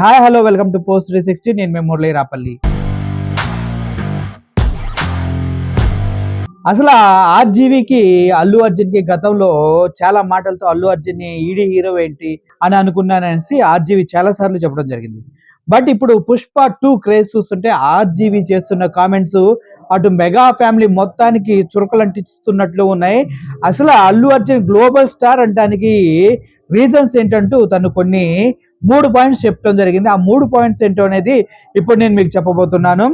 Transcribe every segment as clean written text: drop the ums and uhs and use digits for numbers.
Hi hello welcome to post 360. నేను మీ మురళీ రాపల్లి. అసలు ఆర్జీవికి అల్లు అర్జున్కి గతంలో చాలా మాటలతో అల్లు అర్జున్ని ఈడీ హీరో ఏంటి అని అనుకున్నాననేసి ఆర్జీవి చాలా సార్లు చెప్పడం జరిగింది. బట్ ఇప్పుడు పుష్ప 2 క్రేజ్ చూస్తుంటే ఆర్జీవి చేస్తున్న కామెంట్స్ అటు మెగా ఫ్యామిలీ మొత్తానికి చురకలంటిస్తున్నట్లు ఉన్నాయి. అసలు అల్లు అర్జున్ గ్లోబల్ స్టార్ అంటానికి రీజన్స్ ఏంటంటూ తను కొన్ని 3 పాయింట్స్ చెప్పడం జరిగింది. ఆ 3 పాయింట్స్ ఏంటో అనేది ఇప్పుడు నేను మీకు చెప్పబోతున్నాను.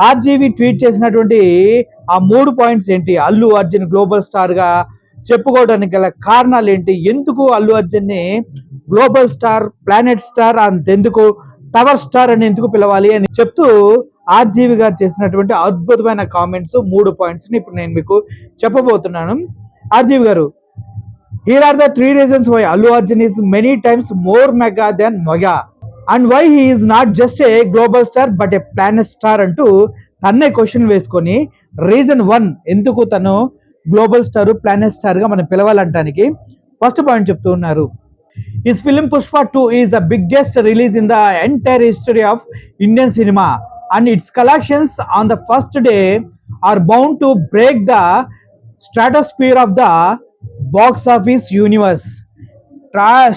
ఆర్జీవి ట్వీట్ చేసినటువంటి ఆ 3 పాయింట్స్ ఏంటి, అల్లు అర్జున్ గ్లోబల్ స్టార్ గా చెప్పుకోవడానికి గల కారణాలు ఏంటి, ఎందుకు అల్లు అర్జున్ ని గ్లోబల్ స్టార్, ప్లానెట్ స్టార్, అంతెందుకు టవర్ స్టార్ అని ఎందుకు పిలవాలి అని చెప్తూ ఆర్జీవి గారు చేసినటువంటి అద్భుతమైన కామెంట్స్ 3 పాయింట్స్ ని ఇప్పుడు నేను మీకు చెప్పబోతున్నాను. ఆర్జీవి గారు, here are the 3 reasons why Allu Arjun is many times more mega than mega and why he is not just a global star but a planet star అంటూ తన్నే క్వశ్చన్ వేసుకొని reason 1 ఎందుకు తను గ్లోబల్ స్టార్, ప్లానెట్ స్టార్ గా మనం పిలవాలంటానికి first point చెప్తూ ఉన్నారు. His film Pushpa 2 is the biggest release in the entire history of Indian cinema and its collections on the first day are bound to break the stratosphere of the box office universe.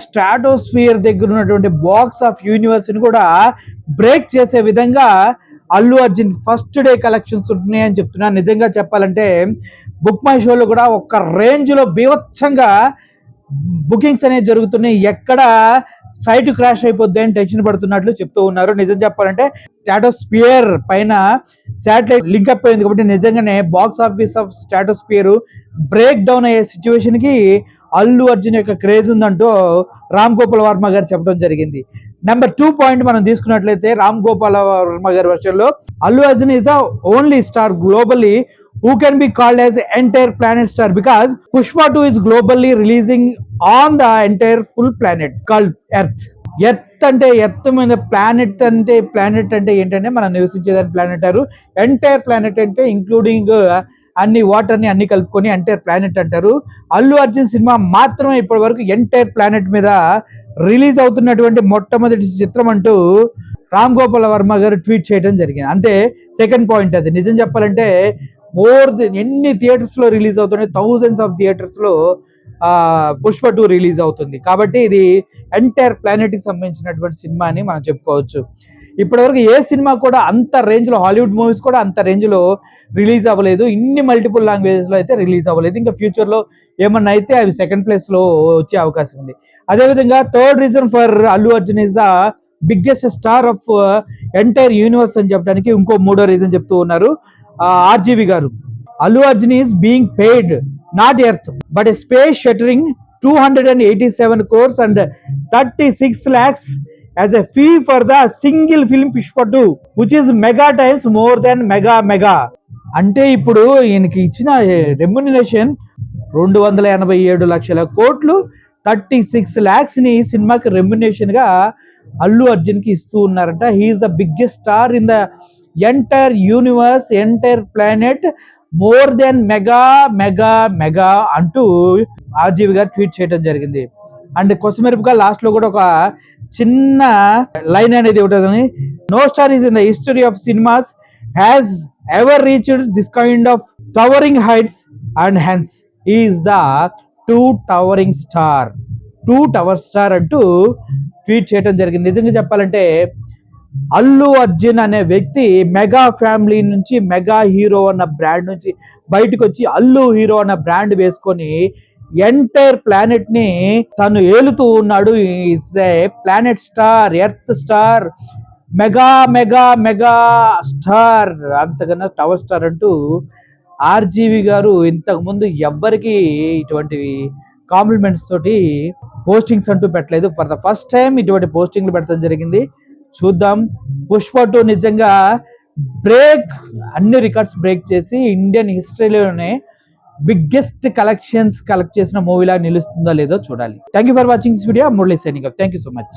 Stratosphere దగ్గర ఉన్నటువంటి box of universe ని కూడా break చేసే విధంగా Allu Arjun first day collections ఉంటున్నాయని చెప్తున్నాను. నిజంగా చెప్పాలంటే బుక్ మై షోలో కూడా ఒక రేంజ్ లో బీభత్సంగా బుకింగ్స్ అనేవి జరుగుతున్నాయి. ఎక్కడ సైట్ క్రాష్ అయిపోద్ది అని టెన్షన్ పడుతున్నట్లు చెప్తూ ఉన్నారు. నిజం చెప్పాలంటే స్ట్రాటోస్ఫియర్ పైన శాటిలైట్ లింక్ అప్ అయింది కాబట్టి నిజంగానే box office of stratosphere break down అయ్యే సిచ్యువేషన్ కి అల్లు అర్జున్ యొక్క క్రేజ్ ఉందంటూ రామ్ గోపాల్ వర్మ గారు చెప్పడం జరిగింది. నెంబర్ 2 పాయింట్ మనం తీసుకున్నట్లయితే రామ్ గోపాల్ వర్మ గారి వర్షన్లో Allu Arjun is the only star globally who can be called as entire planet star because Pushpa 2 is globally releasing on the entire full planet called Earth. Earth అంటే ఎర్త్ మీద ప్లానెట్ అంటే ఏంటంటే మనం నివసించేదాన్ని ప్లానెట్ అంటారు. ఎంటైర్ ప్లానెట్ అంటే including అన్ని వాటర్ని అన్ని కలుపుకొని ఎంటైర్ ప్లానెట్ అంటారు. అల్లు అర్జున్ సినిమా మాత్రమే ఇప్పటి వరకు ఎంటైర్ ప్లానెట్ మీద రిలీజ్ అవుతున్నటువంటి మొట్టమొదటి చిత్రం అంటూ రామ్ గోపాల్ వర్మ గారు ట్వీట్ చేయడం జరిగింది. అంతే సెకండ్ పాయింట్ అది. నిజం చెప్పాలంటే ఎన్ని థియేటర్స్ లో రిలీజ్ అవుతున్నాయి, థౌజండ్స్ ఆఫ్ థియేటర్స్ లో పుష్ప 2 రిలీజ్ అవుతుంది. కాబట్టి ఇది ఎంటైర్ ప్లానెట్ కి సంబంధించినటువంటి సినిమా అని మనం చెప్పుకోవచ్చు. ఇప్పటివరకు ఏ సినిమా కూడా అంత రేంజ్ లో, హాలీవుడ్ మూవీస్ కూడా అంత రేంజ్ లో రిలీజ్ అవ్వలేదు. ఇన్ని మల్టిపుల్ లాంగ్వేజెస్ లో అయితే రిలీజ్ అవ్వలేదు. ఇంకా ఫ్యూచర్ లో ఏమన్నా అయితే అవి సెకండ్ ప్లేస్ లో వచ్చే అవకాశం ఉంది. అదేవిధంగా third reason for Allu Arjun is the biggest star of entire universe అని చెప్పడానికి ఇంకో 3వ రీజన్ చెప్తూ ఉన్నారు ఆర్జీవి గారు. Allu Arjun is being paid not earth but a space shuttering 287 crores and 36 lakhs as a fee for the single film Pushpa 2 which is mega times more than mega. అంటే ఇప్పుడు ఈయనకి ఇచ్చిన రెమ్యునరేషన్ 287 లక్షల కోట్లు, 36 lakhs ని సినిమాకి రెమ్యునరేషన్ గా అల్లు అర్జున్ కి ఇస్తూ ఉన్నారంట. He's the biggest star in the entire universe, entire planet, more than mega అంటూ ఆర్జీవి గారు ట్వీట్ చేయడం జరిగింది. అండ్ కొసమెరుపుగా లాస్ట్ లో కూడా ఒక చిన్న లైన్ అనేది ఉంటుంది. No star is in the history of cinemas has ever reached this kind of towering heights and hence is the 2 tower star అంటూ ట్వీట్ చేయడం జరిగింది. నిజంగా చెప్పాలంటే అల్లు అర్జున్ అనే వ్యక్తి మెగా ఫ్యామిలీ నుంచి, మెగా హీరో అన్న బ్రాండ్ నుంచి బయటకు వచ్చి అల్లు హీరో అన్న బ్రాండ్ వేసుకొని ఎంటైర్ ప్లానెట్ ని తను ఏలుతూ ఉన్నాడు. Is a planet star, earth star, mega star, అంతకన్నా టవర్ స్టార్ అంటూ ఆర్జీవి గారు ఇంతకు ముందు ఎవ్వరికి ఇటువంటి కాంప్లిమెంట్స్ తోటి పోస్టింగ్స్ అంటూ పెట్టలేదు. ఫర్ ద ఫస్ట్ టైం ఇటువంటి పోస్టింగ్లు పెట్టడం జరిగింది. చూద్దాం. పుష్ప 2 నిజంగా అన్ని రికార్డ్స్ బ్రేక్ చేసి ఇండియన్ హిస్టరీలోనే బిగ్గెస్ట్ కలెక్ట్ చేసిన మూవీలా నిలుస్తుందో లేదో చూడాలి. Thank you for watching this video. Murali signing off. Thank you so much.